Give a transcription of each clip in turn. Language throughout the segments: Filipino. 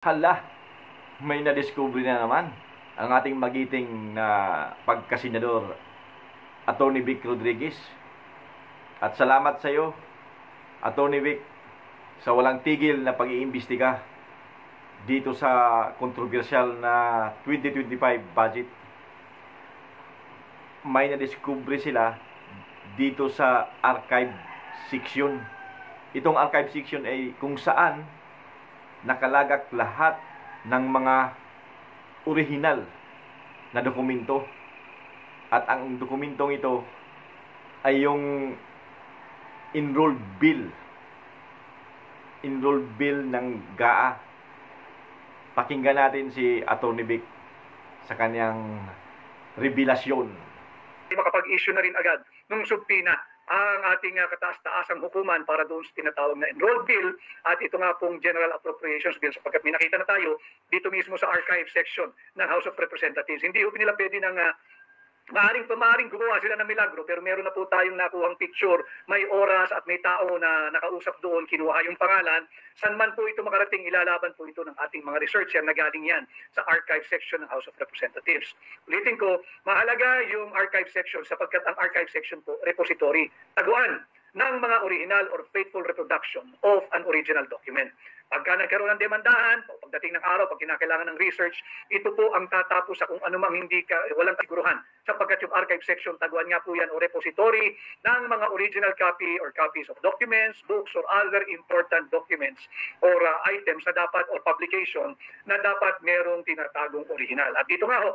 Hala, may nadiscovery na naman ang ating magiting na pagkasenador, Atty. Vic Rodriguez. At salamat sa iyo, Atty. Vic, sa walang tigil na pag-iimbestiga dito sa kontrobersyal na 2025 budget. May nadiscovery sila dito sa archive section. Itong archive section ay kung saan nakalagak lahat ng mga orihinal na dokumento. At ang dokumentong ito ay yung enrolled bill. Enrolled bill ng GAA. Pakinggan natin si Atty. Vic sa kanyang revelasyon. Makapag-issue na rin agad ng subpina ang ating kataas-taasang hukuman para doon sa tinatawag na enrolled bill at ito nga pong General Appropriations Bill sapagkat may nakita na tayo dito mismo sa archive section ng House of Representatives. Hindi po nila pwede ng maaring gumawa sila ng milagro pero meron na po tayong nakuhang picture, may oras at may tao na nakausap doon, kinuha yung pangalan. San man po ito makarating, ilalaban po ito ng ating mga researcher na galing yan sa archive section ng House of Representatives. Ulitin ko, mahalaga yung archive section sapagkat ang archive section po, repository, taguan ng mga original or faithful reproduction of an original document. Pagka nagkaroon ng demandahan, pagdating ng araw, pag kinakailangan ng research, ito po ang tatapos sa kung anumang walang kasiguruhan. Sapagkat yung archive section, taguan nga po yan o repository ng mga original copy or copies of documents, books, or other important documents or items na dapat or publication na dapat merong tinatagong original. At dito nga ho,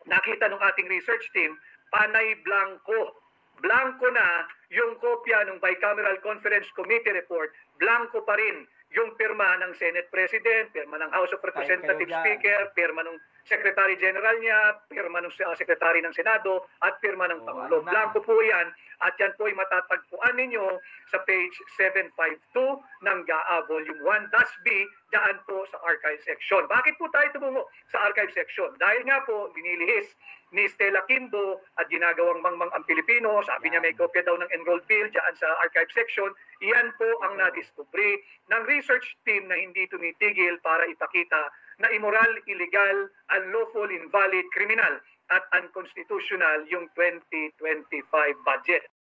nakita ng ating research team, panay blanco. Blanco na yung kopya ng Bicameral Conference Committee report, blanco pa rin yung pirma ng Senate President, pirma ng House of Representatives Speaker, pirma ng Secretary General niya, pirma ng Secretary ng Senado, at pirma ng Pangulo. Blanco po yan, at yan po ay matatagpuan ninyo sa page 752 ng GAA Volume 1, thus B, daan po sa archive section. Bakit po tayo tumungo sa archive section? Dahil nga po, binilihis ni Stella Kimbo at ginagawang mangmang ang Pilipino. Sabi niya may kopya daw ng enrolled bill dyan sa archive section. Iyan po ang nadiscovery ng research team na hindi tumitigil para ipakita na immoral, illegal, unlawful, invalid, criminal at unconstitutional yung 2025 budget.